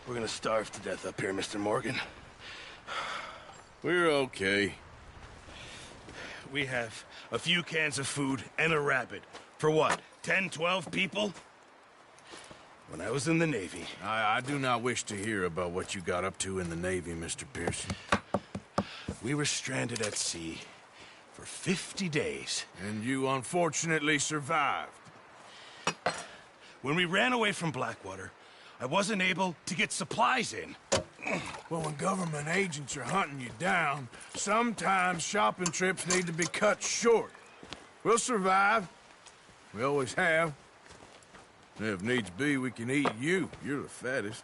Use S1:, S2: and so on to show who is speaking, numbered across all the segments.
S1: We're gonna starve to death up here, Mr. Morgan.
S2: We're okay.
S1: We have a few cans of food and a rabbit. For what, 10, 12 people? When I was in the Navy...
S2: I do not wish to hear about what you got up to in the Navy, Mr. Pearson.
S1: We were stranded at sea for 50 days.
S2: And you unfortunately survived.
S1: When we ran away from Blackwater, I wasn't able to get supplies in.
S2: Well, when government agents are hunting you down, sometimes shopping trips need to be cut short. We'll survive. We always have. If needs be, we can eat you. You're the fattest.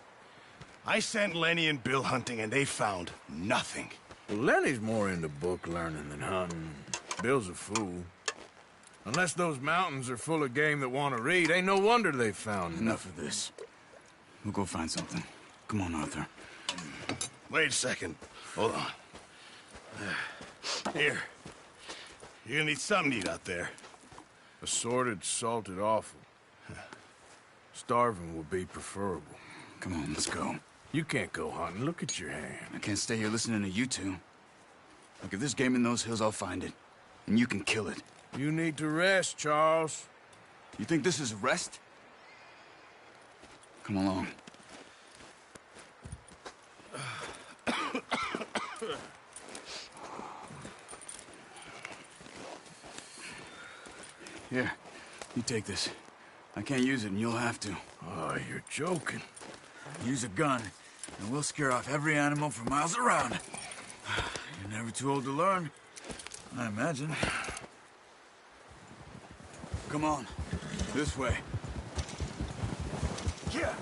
S1: I sent Lenny and Bill hunting, and they found nothing.
S2: Well, Lenny's more into book learning than hunting. Bill's a fool. Unless those mountains are full of game that want to read, ain't no wonder they found
S3: Enough of this. We'll go find something. Come on, Arthur.
S1: Wait a second. Hold on. Here. You're gonna need something to eat out there.
S2: Assorted, salted offal. Starving would be preferable.
S3: Come on, let's go.
S2: You can't go hunting. Look at your hand.
S3: I can't stay here listening to you two. Look, if there's game in those hills, I'll find it. And you can kill it.
S2: You need to rest, Charles.
S3: You think this is rest? Come along. Here, you take this. I can't use it, and you'll have to.
S2: Oh, you're joking.
S3: Use a gun, and we'll scare off every animal for miles around. You're never too old to learn, I imagine. Come on, this way.
S2: Yeah.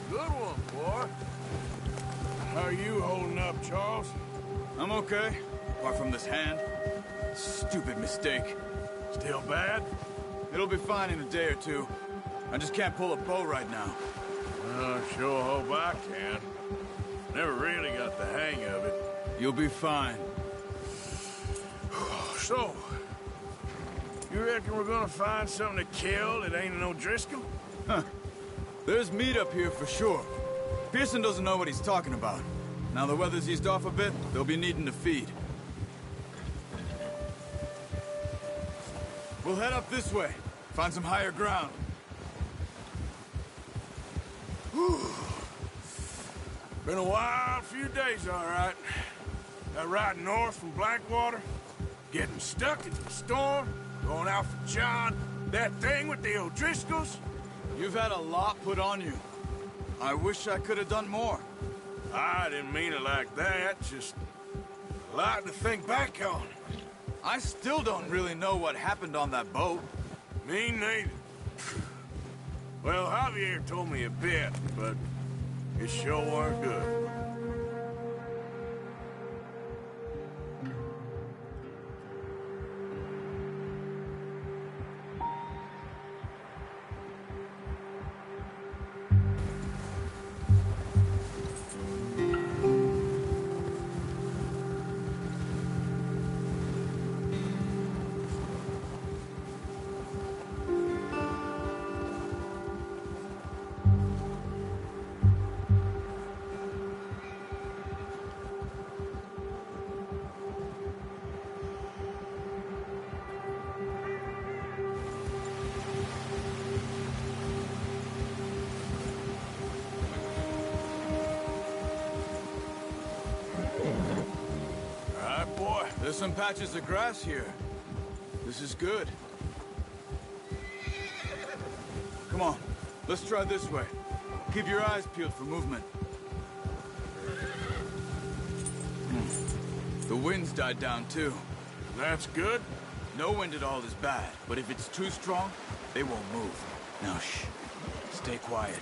S2: Good one, boy. How are you holding up, Charles?
S3: I'm okay, apart from this hand. Stupid mistake.
S2: Still bad?
S3: It'll be fine in a day or two. I just can't pull a bow right now.
S2: I sure hope I can. Never really got the hang of it.
S3: You'll be fine.
S2: So, you reckon we're gonna find something to kill that ain't no Driscoll?
S3: Huh. There's meat up here for sure. Pearson doesn't know what he's talking about. Now the weather's eased off a bit, they'll be needing to feed. We'll head up this way. Find some higher ground.
S2: Whew. Been a wild few days, all right. That ride north from Blackwater, getting stuck in the storm, going out for John, that thing with the O'Driscolls.
S3: You've had a lot put on you. I wish I could have done more.
S2: I didn't mean it like that, just a lot to think back on.
S3: I still don't really know what happened on that boat.
S2: Me neither. Well, Javier told me a bit, but it sure weren't good.
S3: There's some patches of grass here. This is good. Come on, let's try this way. Keep your eyes peeled for movement. The wind's died down too.
S2: That's good.
S3: No wind at all is bad, but if it's too strong, they won't move. Now shh, stay quiet.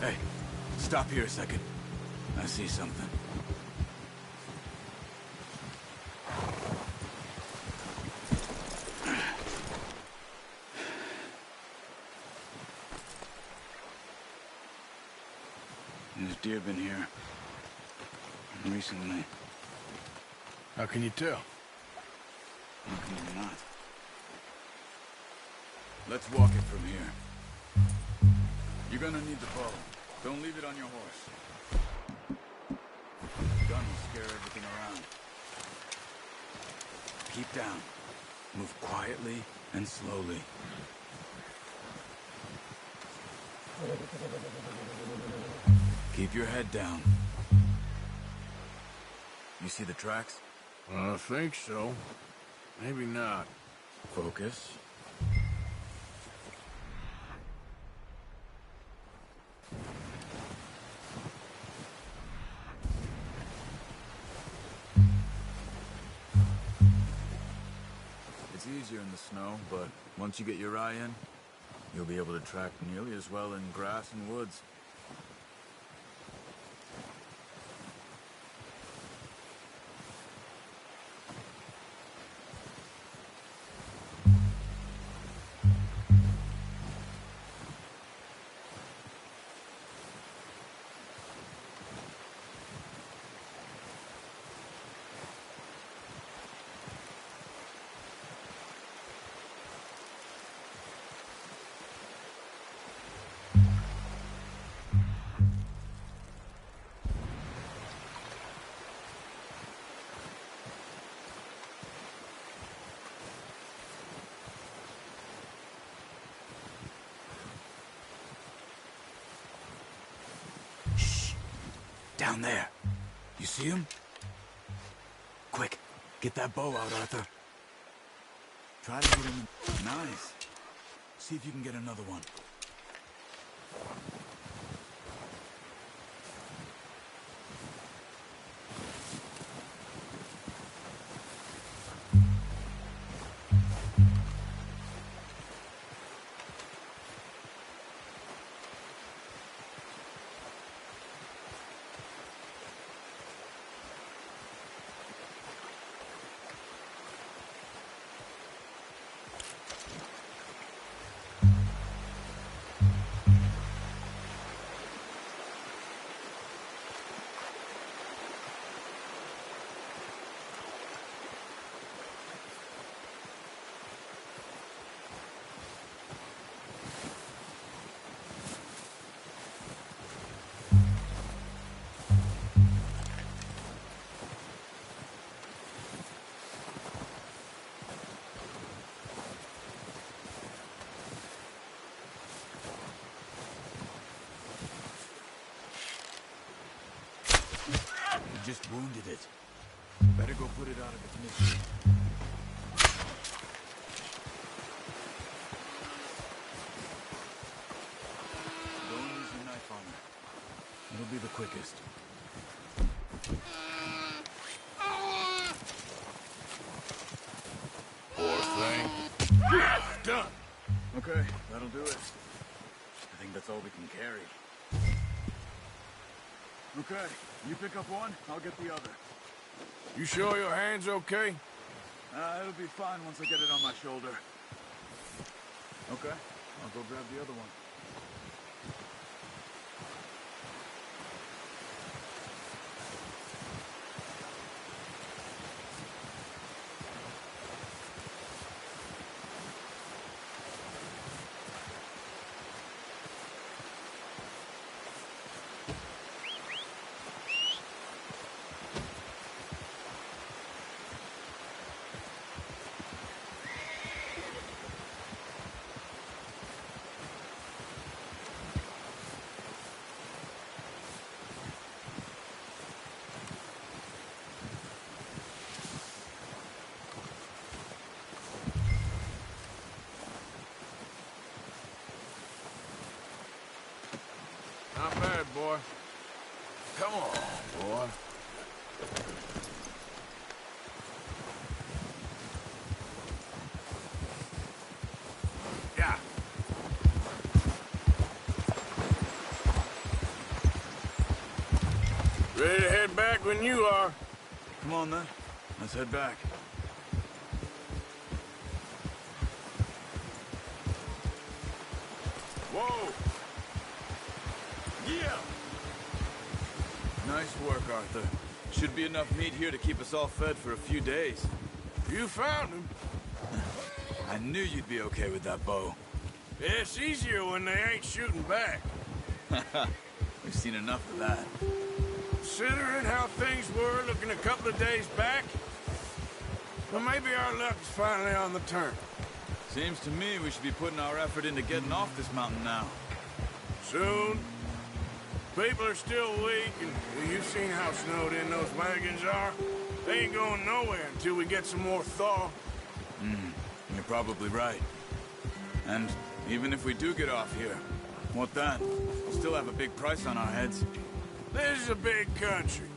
S3: Hey, stop here a second. I see something. There's deer been here. Recently.
S2: How can you tell?
S3: How can you not? Let's walk it from here. You're gonna need the bow. Don't leave it on your horse. The gun will scare everything around. Keep down. Move quietly and slowly. Keep your head down. You see the tracks?
S2: I think so. Maybe not.
S3: Focus. It's easier in the snow, but once you get your eye in, you'll be able to track nearly as well in grass and woods. Down there. You see him? Quick, get that bow out, Arthur. Try to hit him. Nice. See if you can get another one. You just wounded it. Better go put it out of its misery. Don't use your knife on her. It'll be the quickest.
S2: Poor thing. Done.
S3: Okay, that'll do it. I think that's all we can carry. Okay, you pick up one, I'll get the other.
S2: You sure your hand's okay?
S3: It'll be fine once I get it on my shoulder. Okay, I'll go grab the other one.
S2: Not bad, boy. Come on, boy. Yeah. Ready to head back when you are.
S3: Come on then, let's head back.
S2: Whoa! Yeah!
S3: Nice work, Arthur. Should be enough meat here to keep us all fed for a few days.
S2: You found him.
S3: I knew you'd be okay with that bow.
S2: Yeah, it's easier when they ain't shooting back.
S3: We've seen enough of that.
S2: Considering how things were looking a couple of days back, well, maybe our luck is finally on the turn.
S3: Seems to me we should be putting our effort into getting off this mountain now.
S2: Soon. People are still weak, and well, you've seen how snowed in those wagons are. They ain't going nowhere until we get some more thaw.
S3: You're probably right. And even if we do get off here, what then? We'll still have a big price on our heads.
S2: This is a big country.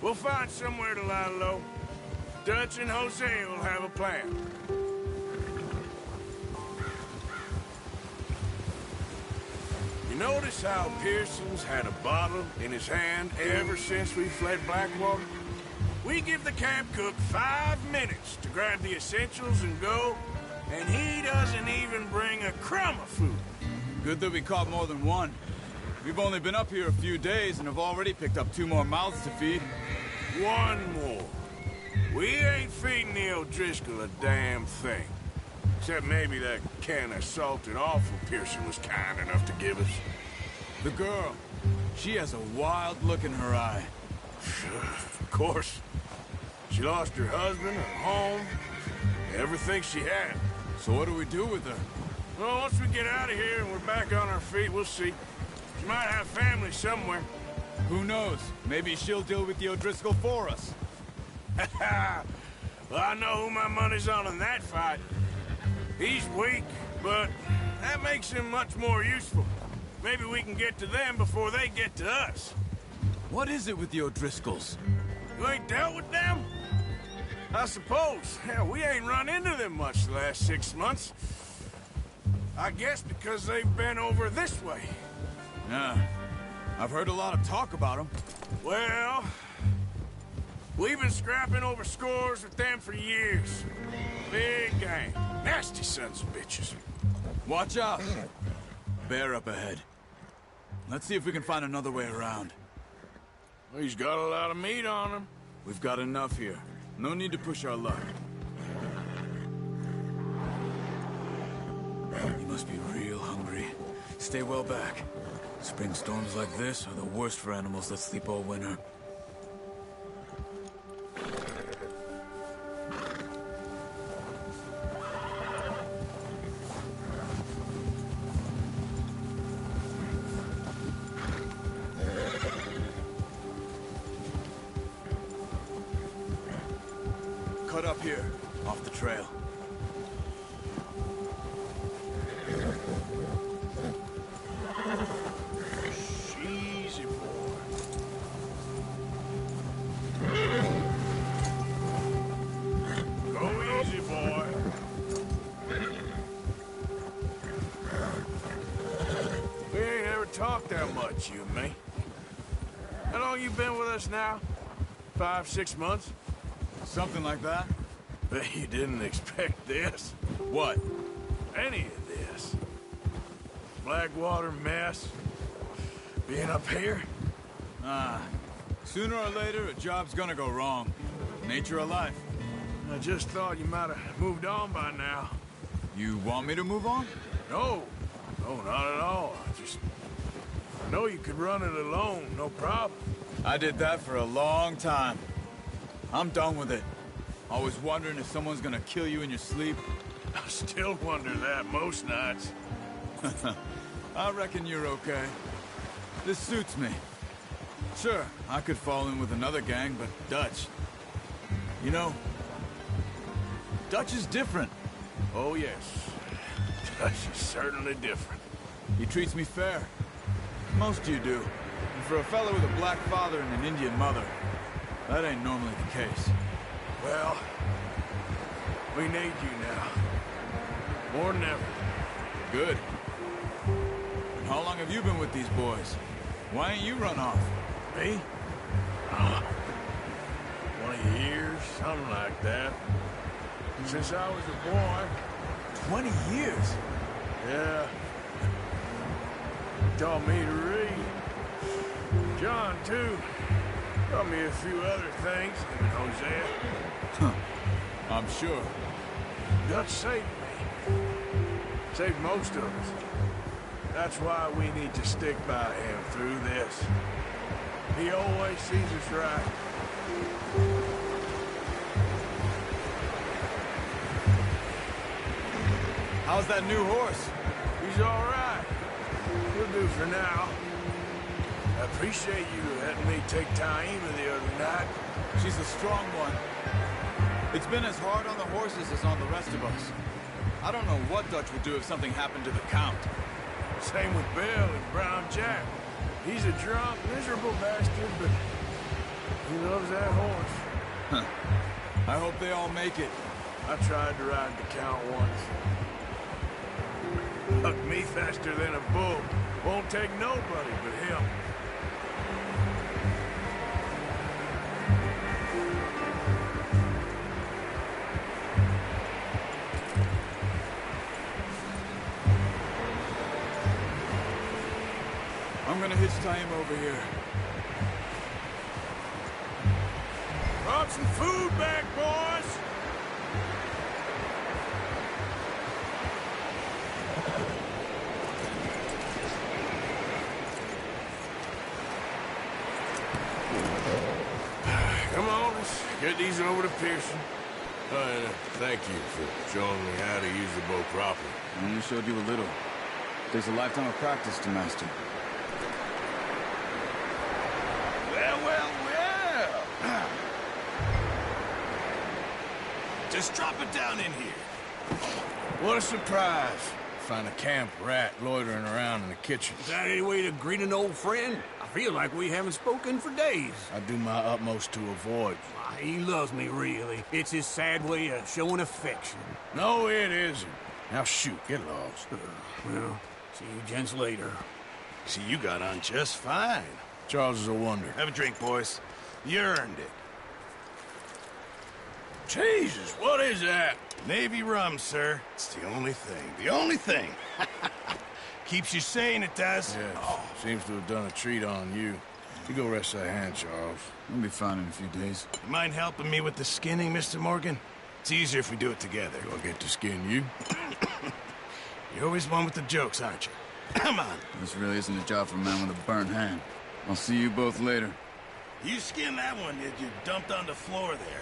S2: We'll find somewhere to lie low. Dutch and Jose will have a plan. You notice how Pearson's had a bottle in his hand ever since we fled Blackwater? We give the camp cook 5 minutes to grab the essentials and go, and he doesn't even bring a crumb of food.
S3: Good that we caught more than one. We've only been up here a few days and have already picked up 2 more mouths to feed.
S2: 1 more. We ain't feeding the O'Driscoll a damn thing. Except maybe that can of salted offal Pearson was kind enough to give us.
S3: The girl, she has a wild look in her eye.
S2: Of course. She lost her husband, her home, everything she had.
S3: So what do we do with her?
S2: Well, once we get out of here and we're back on our feet, we'll see. She might have family somewhere.
S3: Who knows? Maybe she'll deal with the O'Driscoll for us.
S2: Well, I know who my money's on in that fight. He's weak, but that makes him much more useful. Maybe we can get to them before they get to us.
S3: What is it with the O'Driscolls?
S2: You ain't dealt with them? I suppose. Hell, we ain't run into them much the last 6 months. I guess because they've been over this way.
S3: Yeah. I've heard a lot of talk about them.
S2: Well, we've been scrapping over scores with them for years. Big gang. Nasty sons of bitches.
S3: Watch out! Bear up ahead. Let's see if we can find another way around.
S2: Well, he's got a lot of meat on him.
S3: We've got enough here. No need to push our luck. You must be real hungry. Stay well back. Spring storms like this are the worst for animals that sleep all winter. Cut up here, off the trail.
S2: Easy, boy. Go easy, boy. We ain't ever talked that much, you and me. How long you been with us now? 5, 6 months?
S3: Something like that?
S2: Bet you didn't expect this.
S3: What?
S2: Any of this. Blackwater mess. Being up here.
S3: Sooner or later, a job's gonna go wrong. Nature of life.
S2: I just thought you might have moved on by now.
S3: You want me to move on?
S2: No. No, not at all. I know you could run it alone, no problem.
S3: I did that for a long time. I'm done with it. Always wondering if someone's gonna kill you in your sleep.
S2: I still wonder that most nights.
S3: I reckon you're okay. This suits me. Sure, I could fall in with another gang, but Dutch... You know, Dutch is different.
S2: Oh, yes. Dutch is certainly different.
S3: He treats me fair. Most of you do. And for a fellow with a black father and an Indian mother, that ain't normally the case.
S2: Well, we need you now. More than ever.
S3: Good. And how long have you been with these boys? Why ain't you run off?
S2: Me? 20 years, something like that. Since I was a boy.
S3: 20 years?
S2: Yeah. Taught me to read. John, too. Taught me a few other things, him and Hosea.
S3: Huh. I'm sure.
S2: Dutch saved me. Saved most of us. That's why we need to stick by him through this. He always sees us right.
S3: How's that new horse?
S2: He's all right. He'll do for now. I appreciate you letting me take Taima the other night.
S3: She's a strong one. It's been as hard on the horses as on the rest of us. I don't know what Dutch would do if something happened to the Count.
S2: Same with Bill and Brown Jack. He's a drunk, miserable bastard, but he loves that horse.
S3: Huh. I hope they all make it.
S2: I tried to ride the Count once. Hucked me faster than a bull. Won't take nobody but him.
S3: I'm gonna hitch Taima over here.
S2: Brought some food back, boys! Come on, let's get these over to Pearson. Thank you for showing me how to use the bow properly.
S3: I only showed you a little. Takes a lifetime of practice to master.
S1: Well, well, well. Just drop it down in here.
S2: What a surprise. Find a camp rat loitering around in the kitchen.
S4: Is that any way to greet an old friend? I feel like we haven't spoken for days.
S2: I do my utmost to avoid.
S4: Why, he loves me, really. It's his sad way of showing affection.
S2: No, it isn't. Now shoot, get lost.
S4: Well, see you gents later.
S1: See, you got on just fine.
S2: Charles is a wonder.
S1: Have a drink, boys. You earned it.
S2: Jesus, what is that?
S1: Navy rum, sir. It's the only thing. The only thing. Keeps you sane, it does.
S2: Yes, seems to have done a treat on you. You go rest that hand, Charles.
S3: We'll be fine in a few days.
S1: You mind helping me with the skinning, Mr. Morgan? It's easier if we do it together.
S2: Do I get to skin you?
S1: You're always one with the jokes, aren't you? Come on.
S3: This really isn't a job for a man with a burnt hand. I'll see you both later.
S1: You skinned that one that you dumped on the floor there.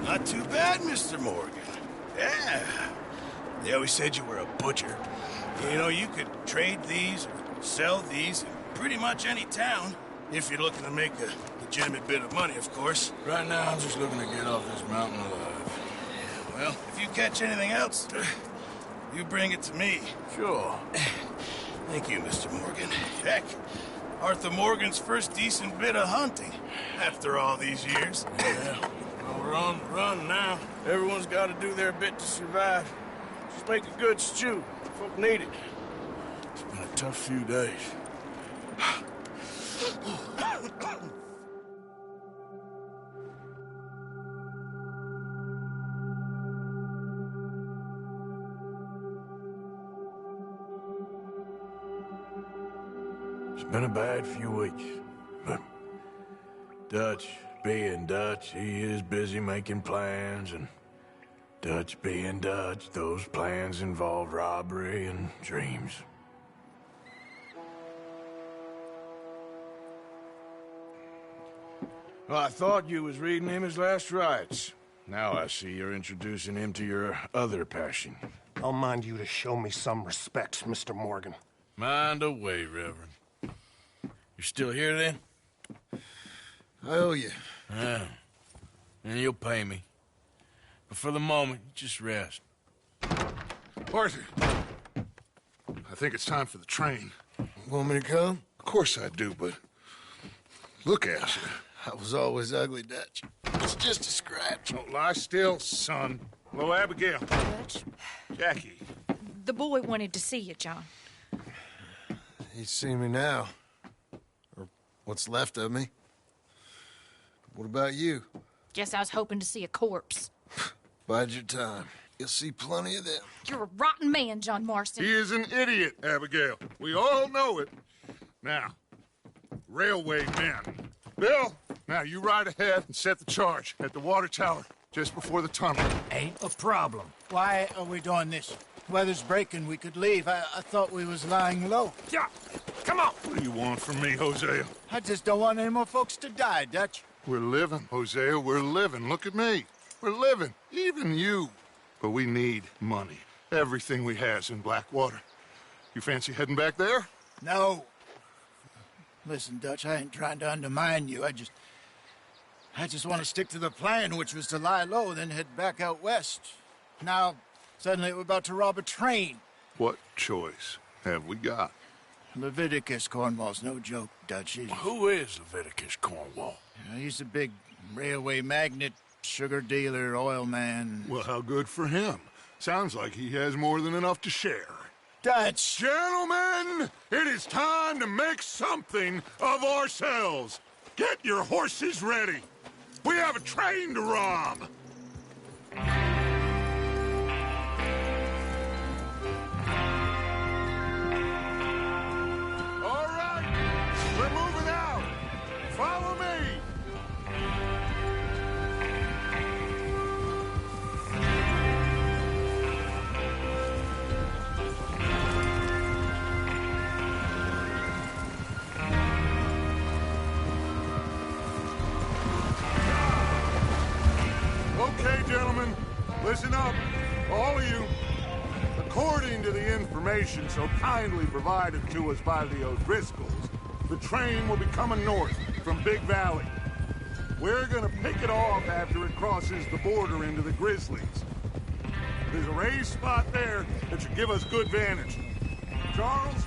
S1: Not too bad, Mr. Morgan. Yeah. They always said you were a butcher. You know, you could trade these or sell these in pretty much any town. If you're looking to make a legitimate bit of money, of course.
S2: Right now, I'm just looking to get off this mountain alive.
S1: Well, if you catch anything else, you bring it to me.
S2: Sure.
S1: Thank you, Mr. Morgan. Heck, Arthur Morgan's first decent bit of hunting after all these years.
S2: Yeah. Well, we're on the run now. Everyone's got to do their bit to survive. Just make a good stew. Folk need it. It's been a tough few days. It's been a bad few weeks, but Dutch being Dutch, he is busy making plans, and Dutch being Dutch, those plans involve robbery and dreams. Well, I thought you was reading him his last rites. Now I see you're introducing him to your other passion.
S5: I'll mind you to show me some respect, Mr. Morgan.
S2: Mind away, Reverend. You still here, then?
S1: I owe you.
S2: Yeah. And you'll pay me. But for the moment, just rest.
S6: Arthur, I think it's time for the train.
S1: Want me to come?
S6: Of course I do, but look at you.
S1: I was always ugly, Dutch. It's just a scratch.
S6: Don't lie still, son. Hello, Abigail.
S7: Dutch,
S6: Jackie.
S7: the boy wanted to see you, John.
S1: He's seen me now.
S7: What's left of me. What about you?
S8: Guess I was hoping to see a corpse.
S7: Bide your time. You'll see plenty of them.
S8: You're a rotten man, John Marston.
S6: He is an idiot, Abigail. We all know it. Now, railway men. Bill, now you ride ahead and set the charge at the water tower just before the tunnel.
S9: Ain't a problem. Why are we doing this? Weather's breaking. We could leave. I thought we was lying low.
S6: Yeah, come on. What do you want from me, Hosea?
S9: I just don't want any more folks to die, Dutch.
S6: We're living, Hosea. We're living. Look at me. We're living. Even you. But we need money. Everything we has in Blackwater. You fancy heading back there?
S9: No. Listen, Dutch, I ain't trying to undermine you. I just want to stick to the plan, which was to lie low, then head back out west. Now, suddenly we're about to rob a train.
S6: What choice have we got?
S9: Leviticus Cornwall's no joke, Dutch.
S2: Who is Leviticus Cornwall?
S9: He's a big railway magnate, sugar dealer, oil man.
S6: Well, how good for him. Sounds like he has more than enough to share.
S9: Dutch!
S6: Gentlemen, it is time to make something of ourselves. Get your horses ready. We have a train to rob. All right, we're moving out. Follow me. Okay, gentlemen, listen up, all of you. According to the information so kindly provided to us by the O'Driscolls, the train will be coming north from Big Valley. We're gonna pick it off after it crosses the border into the Grizzlies. There's a raised spot there that should give us good vantage. Charles,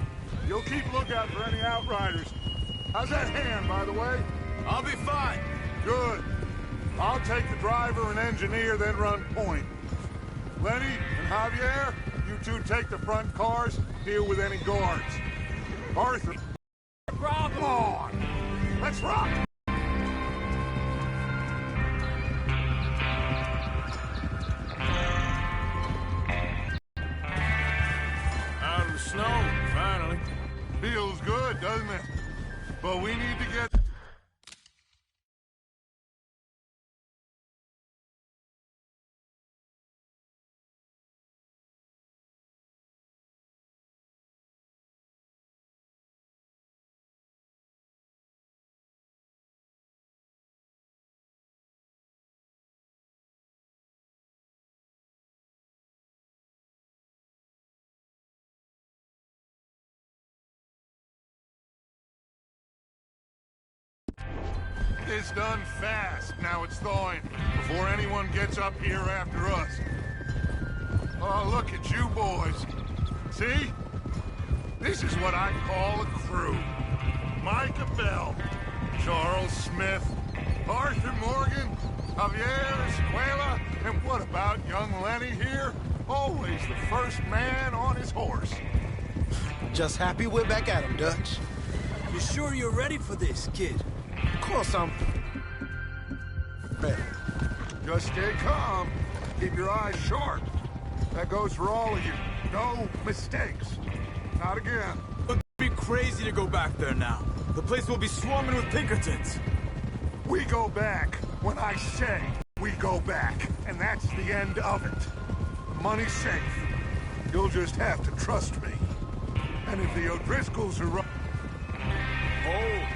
S6: you'll keep lookout for any outriders. How's that hand, by the way?
S4: I'll be fine.
S6: Good. I'll take the driver and engineer, then run point. Lenny and Javier, you two take the front cars, deal with any guards. Arthur, come on! Let's rock!
S2: Out of the snow, finally.
S6: Feels good, doesn't it? But we need to get... It's done fast. Now it's thawing before anyone gets up here after us. Oh, look at you boys. See? This is what I call a crew. Micah Bell, Charles Smith, Arthur Morgan, Javier Escuela, and what about young Lenny here? Always the first man on his horse.
S10: Just happy we're back at him, Dutch.
S4: You sure you're ready for this, kid?
S10: Of course I'm ready.
S6: Just stay calm. Keep your eyes sharp. That goes for all of you. No mistakes. Not again.
S3: It'd be crazy to go back there now. The place will be swarming with Pinkertons.
S6: We go back when I say we go back, and that's the end of it. Money's safe. You'll just have to trust me. And if the O'Driscolls are...
S3: Oh,